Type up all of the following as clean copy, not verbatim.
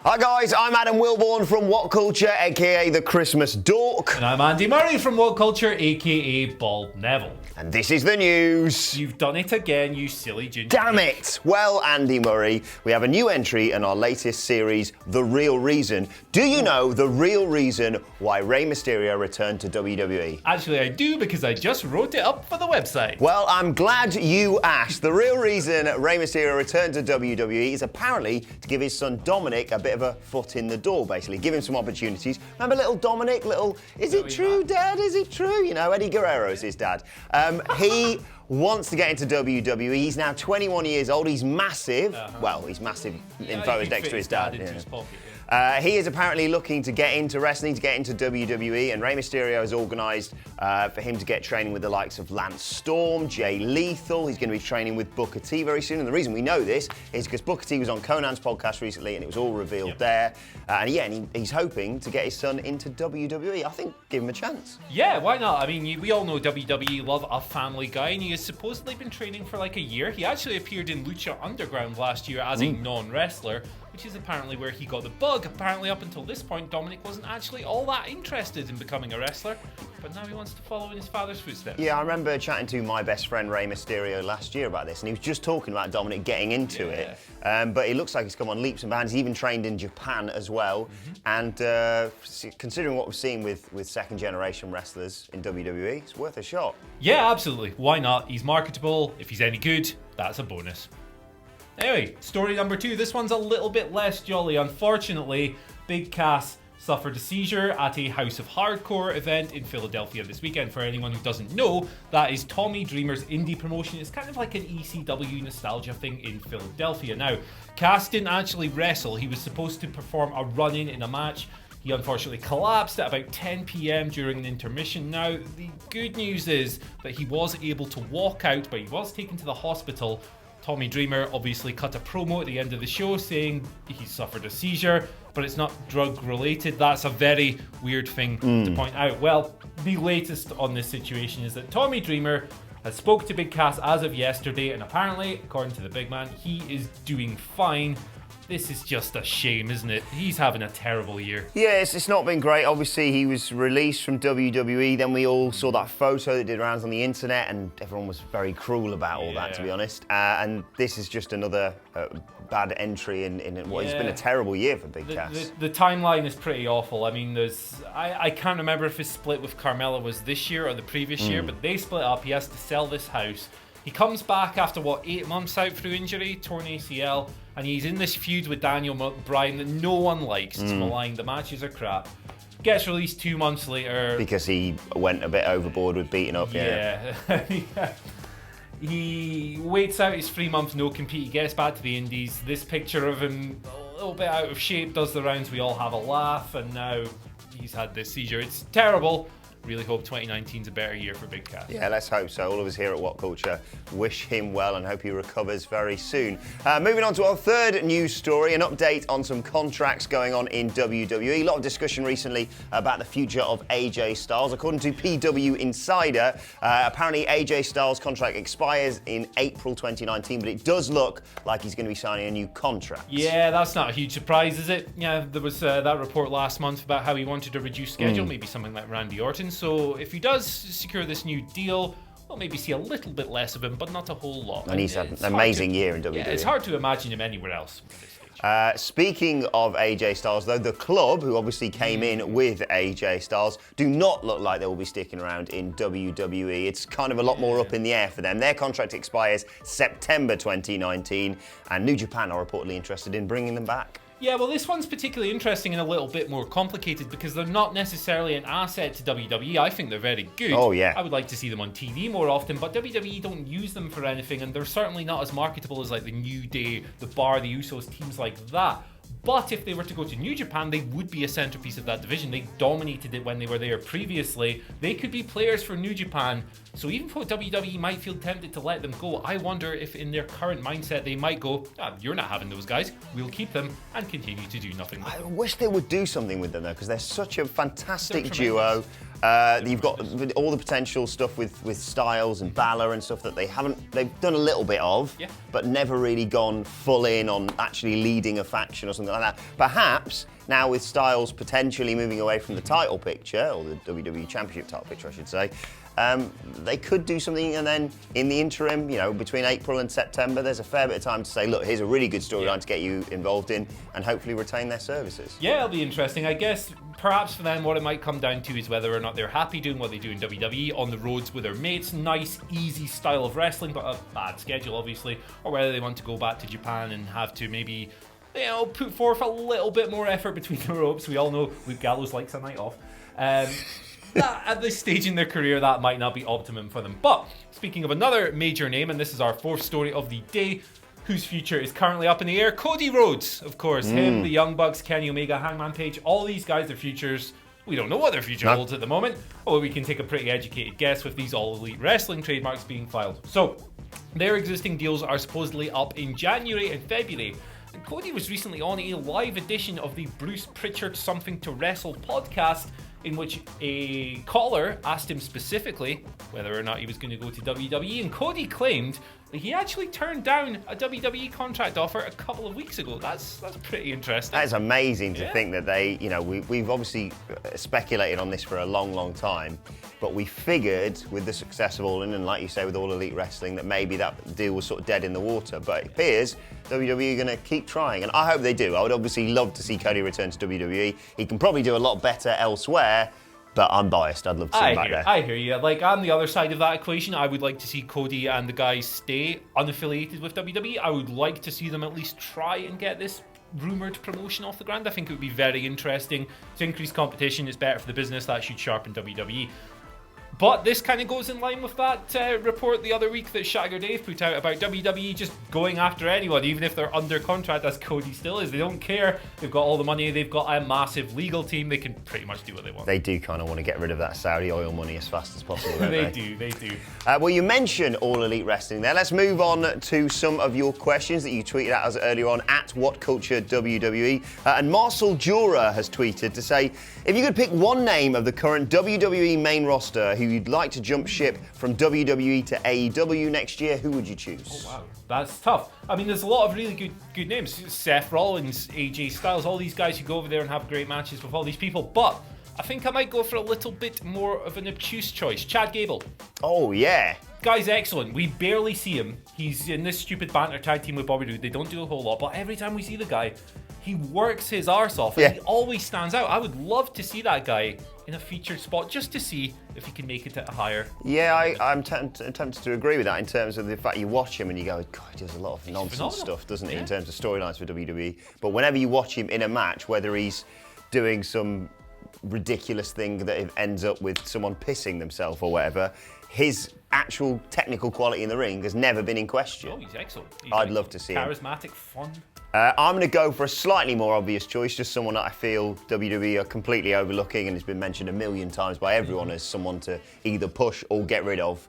Hi guys, I'm Adam Wilborn from WhatCulture, aka the Christmas Dork. And I'm Andy Murray from WhatCulture, aka Bald Neville. And this is the news. You've done it again, you silly ginger. Damn it! Well, Andy Murray, we have a new entry in our latest series, The Real Reason. Do you know the real reason why Rey Mysterio returned to WWE? Actually, I do, because I just wrote it up for the website. Well, I'm glad you asked. The real reason Rey Mysterio returned to WWE is apparently to give his son Dominic a bit of a foot in the door, basically. Give him some opportunities. Remember little Dominic, is it true, Dad? Is it true? You know, Eddie Guerrero's his dad. He wants to get into WWE. He's now 21 years old. He's massive. Well, he's massive in photos next to his dad. He is apparently looking to get into wrestling, to get into WWE, and Rey Mysterio has organised for him to get training with the likes of Lance Storm, Jay Lethal. He's going to be training with Booker T very soon, and the reason we know this is because Booker T was on Conan's podcast recently, and it was all revealed there. And he's hoping to get his son into WWE. I think give him a chance. Yeah, why not? I mean, we all know WWE love a family guy, and he has supposedly been training for like a year. He actually appeared in Lucha Underground last year as a non-wrestler, which is apparently where he got the bug. Apparently, up until this point, Dominic wasn't actually all that interested in becoming a wrestler, but now he wants to follow in his father's footsteps. Yeah, I remember chatting to my best friend Rey Mysterio last year about this, and he was just talking about Dominic getting into it. But it looks like he's come on leaps and bounds. He's even trained in Japan as well. And considering what we've seen with second-generation wrestlers in WWE, it's worth a shot. Yeah, absolutely. Why not? He's marketable. If he's any good, that's a bonus. Anyway, story number 2. This one's a little bit less jolly. Unfortunately, Big Cass suffered a seizure at a House of Hardcore event in Philadelphia this weekend. For anyone who doesn't know, that is Tommy Dreamer's indie promotion. It's kind of like an ECW nostalgia thing in Philadelphia. Now, Cass didn't actually wrestle. He was supposed to perform a run-in in a match. He unfortunately collapsed at about 10 p.m. during an intermission. Now, the good news is that he was able to walk out, but he was taken to the hospital. Tommy Dreamer obviously cut a promo at the end of the show saying he suffered a seizure, but it's not drug related. That's a very weird thing to point out. Well, the latest on this situation is that Tommy Dreamer has spoke to Big Cass as of yesterday, and apparently, according to the big man, he is doing fine. This is just a shame, isn't it? He's having a terrible year. Yeah, it's not been great. Obviously, he was released from WWE. Then we all saw that photo that did rounds on the internet, and everyone was very cruel about all that, to be honest. And this is just another bad entry in what has been a terrible year for Big Cass. The timeline is pretty awful. I mean, I can't remember if his split with Carmella was this year or the previous year, but they split up. He has to sell this house. He comes back after, 8 months out through injury, torn ACL, and he's in this feud with Daniel Bryan that no one likes. It's maligned. The matches are crap. Gets released 2 months later. Because he went a bit overboard with beating up, He waits out his 3-month no-compete. He gets back to the Indies. This picture of him a little bit out of shape does the rounds. We all have a laugh, and now he's had this seizure. It's terrible. Really hope 2019's a better year for Big Cass. Yeah, let's hope so. All of us here at WhatCulture wish him well and hope he recovers very soon. Moving on to our third news story, an update on some contracts going on in WWE. A lot of discussion recently about the future of AJ Styles. According to PW Insider, apparently AJ Styles' contract expires in April 2019, but it does look like he's going to be signing a new contract. Yeah, that's not a huge surprise, is it? Yeah, there was that report last month about how he wanted to reduce schedule, maybe something like Randy Orton. So if he does secure this new deal, we'll maybe see a little bit less of him, but not a whole lot. And he's had an amazing year in WWE. Yeah, it's hard to imagine him anywhere else. Speaking of AJ Styles, though, the club, who obviously came in with AJ Styles, do not look like they will be sticking around in WWE. It's kind of a lot more up in the air for them. Their contract expires September 2019, and New Japan are reportedly interested in bringing them back. Yeah, well, this one's particularly interesting and a little bit more complicated because they're not necessarily an asset to WWE. I think they're very good. Oh, yeah. I would like to see them on TV more often, but WWE don't use them for anything, and they're certainly not as marketable as like the New Day, the Bar, the Usos, teams like that. But if they were to go to New Japan, they would be a centerpiece of that division. They dominated it when they were there previously. They could be players for New Japan. So even though WWE might feel tempted to let them go, I wonder if in their current mindset they might go, you're not having those guys, we'll keep them and continue to do nothing with them. I wish they would do something with them though, because they're such a fantastic duo. You've got all the potential stuff with Styles and Balor and stuff that they've done a little bit of, but never really gone full in on actually leading a faction or something like that. Perhaps now with Styles potentially moving away from the title picture, or the WWE Championship title picture, I should say, they could do something, and then in the interim, between April and September, there's a fair bit of time to say, look, here's a really good storyline to get you involved in, and hopefully retain their services. Yeah, it'll be interesting. I guess perhaps for them, what it might come down to is whether or not they're happy doing what they do in WWE on the roads with their mates. Nice, easy style of wrestling, but a bad schedule, obviously, or whether they want to go back to Japan and have to maybe, put forth a little bit more effort between the ropes. We all know Luke Gallows likes a night off. At this stage in their career, that might not be optimum for them. But speaking of another major name, and this is our fourth story of the day, whose future is currently up in the air, Cody Rhodes, of course. Him, the Young Bucks, Kenny Omega, Hangman Page, all these guys, their futures, we don't know what their future holds at the moment, although we can take a pretty educated guess with these All Elite Wrestling trademarks being filed. So, their existing deals are supposedly up in January and February. And Cody was recently on a live edition of the Bruce Pritchard Something to Wrestle podcast, in which a caller asked him specifically whether or not he was going to go to WWE, and Cody claimed that he actually turned down a WWE contract offer a couple of weeks ago. That's pretty interesting. That is amazing to think that they, we've obviously speculated on this for a long, long time, but we figured with the success of All In, and like you say, with All Elite Wrestling, that maybe that deal was sort of dead in the water, but it appears WWE are going to keep trying, and I hope they do. I would obviously love to see Cody return to WWE. He can probably do a lot better elsewhere, but I'm biased. I'd love to see him back there. I hear you. Like, on the other side of that equation, I would like to see Cody and the guys stay unaffiliated with WWE. I would like to see them at least try and get this rumoured promotion off the ground. I think it would be very interesting. To increase competition, it's better for the business. That should sharpen WWE. But this kind of goes in line with that report the other week that Shagger Dave put out about WWE just going after anyone, even if they're under contract, as Cody still is. They don't care. They've got all the money. They've got a massive legal team. They can pretty much do what they want. They do kind of want to get rid of that Saudi oil money as fast as possible, don't they? They do. Well, you mentioned All Elite Wrestling there. Let's move on to some of your questions that you tweeted at us earlier on at WhatCulture WWE. And Marcel Jura has tweeted to say, if you could pick one name of the current WWE main roster who you'd like to jump ship from WWE to AEW next year, who would you choose? Oh, wow. That's tough. I mean, there's a lot of really good names. Seth Rollins, AJ Styles, all these guys who go over there and have great matches with all these people. But I think I might go for a little bit more of an obtuse choice. Chad Gable. Oh, yeah. Guy's excellent. We barely see him. He's in this stupid banter tag team with Bobby Roode. They don't do a whole lot, but every time we see the guy, he works his arse off, and he always stands out. I would love to see that guy in a featured spot just to see if he can make it at a higher. Yeah, I'm tempted to agree with that in terms of the fact you watch him and you go, God, he does a lot of nonsense stuff, doesn't he, in terms of storylines for WWE. But whenever you watch him in a match, whether he's doing some ridiculous thing that ends up with someone pissing themselves or whatever, his actual technical quality in the ring has never been in question. Oh, he's excellent. I'd love to see him. Charismatic, fun. I'm going to go for a slightly more obvious choice, just someone that I feel WWE are completely overlooking and has been mentioned a million times by everyone as someone to either push or get rid of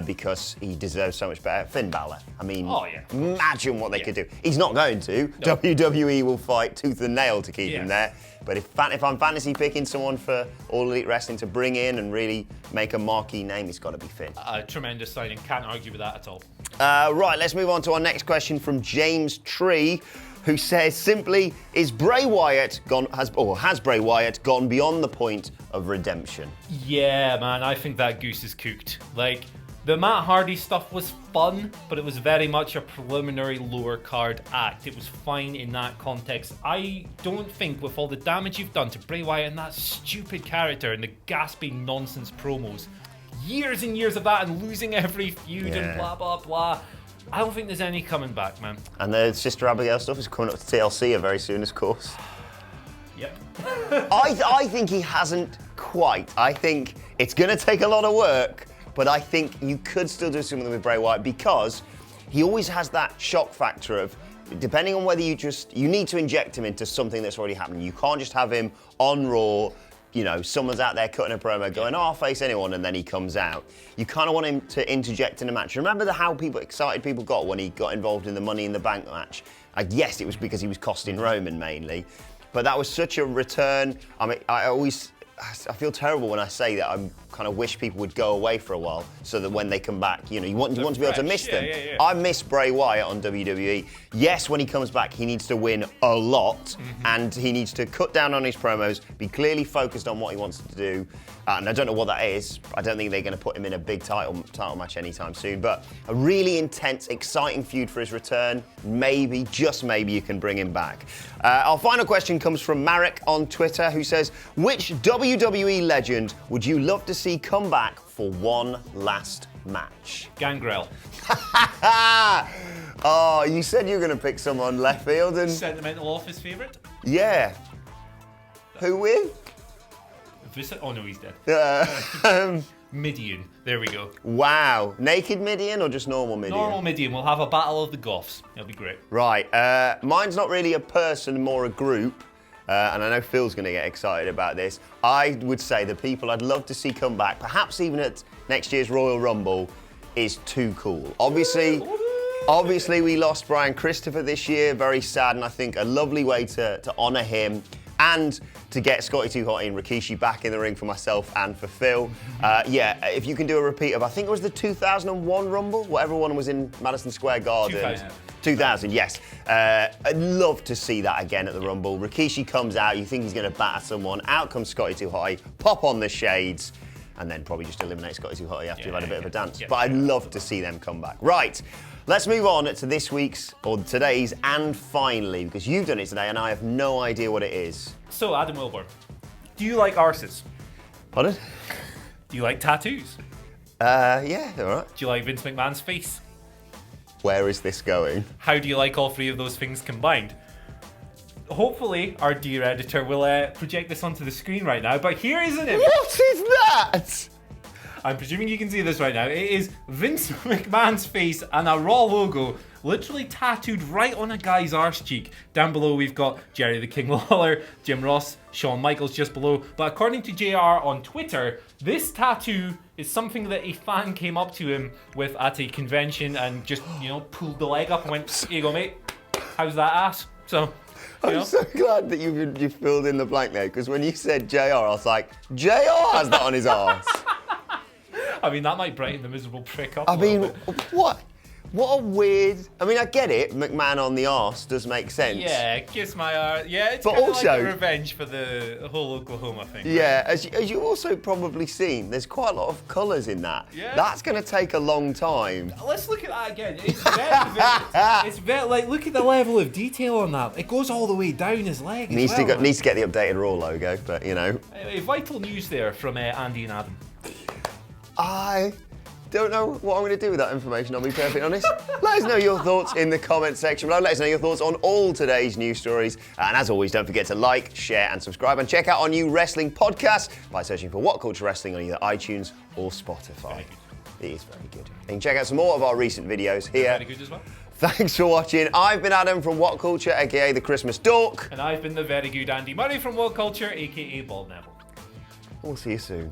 because he deserves so much better. Finn Balor. I mean, imagine what they could do. He's not going to. No. WWE will fight tooth and nail to keep him there. But if I'm fantasy picking someone for All Elite Wrestling to bring in and really make a marquee name, it's got to be Finn. Tremendous signing. Can't argue with that at all. Right, let's move on to our next question from James Tree, who says simply, has Bray Wyatt gone beyond the point of redemption? Yeah, man, I think that goose is cooked. Like, the Matt Hardy stuff was fun, but it was very much a preliminary lower card act. It was fine in that context. I don't think with all the damage you've done to Bray Wyatt and that stupid character and the gasping nonsense promos, years and years of that and losing every feud and blah, blah, blah, I don't think there's any coming back, man. And the Sister Abigail stuff is coming up to TLC very soon, of course. Yep. I think he hasn't quite. I think it's going to take a lot of work, but I think you could still do something with Bray Wyatt because he always has that shock factor of, depending on whether you need to inject him into something that's already happening. You can't just have him on Raw, someone's out there cutting a promo going, I'll face anyone, and then he comes out. You kind of want him to interject in a match. Remember how excited people got when he got involved in the Money in the Bank match? Yes, it was because he was costing Roman mainly, but that was such a return. I mean, I always I feel terrible when I say that. I kind of wish people would go away for a while so that when they come back, you want to be able to miss them. Yeah. I miss Bray Wyatt on WWE. Yes, when he comes back, he needs to win a lot, and he needs to cut down on his promos, be clearly focused on what he wants to do. And I don't know what that is. I don't think they're going to put him in a big title match anytime soon. But a really intense, exciting feud for his return. Maybe, just maybe, you can bring him back. Our final question comes from Marek on Twitter, who says, which WWE legend would you love to see come back for one last match? Gangrel. Oh, you said you were going to pick someone left field and... Sentimental Office favourite? Yeah. Who with? Oh no, he's dead. Um, Midian. There we go. Wow. Naked Midian or just normal Midian? Normal Midian. We'll have a battle of the Goths. It'll be great. Right. Mine's not really a person, more a group. And I know Phil's going to get excited about this. I would say the people I'd love to see come back, perhaps even at next year's Royal Rumble, is Too Cool. Obviously, we lost Brian Christopher this year. Very sad, and I think a lovely way to honour him. And to get Scotty 2 Hotty and Rikishi back in the ring for myself and for Phil. If you can do a repeat of, I think it was the 2001 Rumble, whatever one was in Madison Square Garden. 2000, yes. I'd love to see that again at the Rumble. Rikishi comes out, you think he's going to batter someone, out comes Scotty 2 Hotty, pop on the shades, and then probably just eliminate Scotty 2 Hotty after you've had a bit of a dance. But I'd love to see them come back. Right. Let's move on to this week's, or today's, and finally, because you've done it today and I have no idea what it is. So, Adam Wilborn, do you like arses? Pardon? Do you like tattoos? Yeah, all right. Do you like Vince McMahon's face? Where is this going? How do you like all three of those things combined? Hopefully, our dear editor will project this onto the screen right now, but here is an image. What is that? I'm presuming you can see this right now. It is Vince McMahon's face and a Raw logo literally tattooed right on a guy's arse cheek. Down below we've got Jerry the King Lawler, Jim Ross, Shawn Michaels just below. But according to JR on Twitter, this tattoo is something that a fan came up to him with at a convention and just, pulled the leg up and went, here you go, mate. How's that ass? So... I'm so glad that you filled in the blank there, because when you said JR, I was like, JR has that on his arse. I mean, that might brighten the miserable prick up. I mean, what a weird... I mean, I get it. McMahon on the arse does make sense. Yeah, kiss my arse. Yeah, it's but kind of also, like a revenge for the whole Oklahoma thing. Yeah, right? as you also probably seen, there's quite a lot of colours in that. Yeah. That's going to take a long time. Let's look at that again. It's very vivid. It's very, look at the level of detail on that. It goes all the way down his leg Needs to get the updated Raw logo, but, Anyway, vital news there from Andy and Adam. I don't know what I'm going to do with that information, I'll be perfectly honest. Let us know your thoughts in the comment section below. Let us know your thoughts on all today's news stories. And as always, don't forget to like, share and subscribe. And check out our new wrestling podcast by searching for What Culture Wrestling on either iTunes or Spotify. It is very good. And you can check out some more of our recent videos here. Very good as well. Thanks for watching. I've been Adam from What Culture, aka the Christmas Dork. And I've been the very good Andy Murray from WhatCulture, aka Bald Neville. We'll see you soon.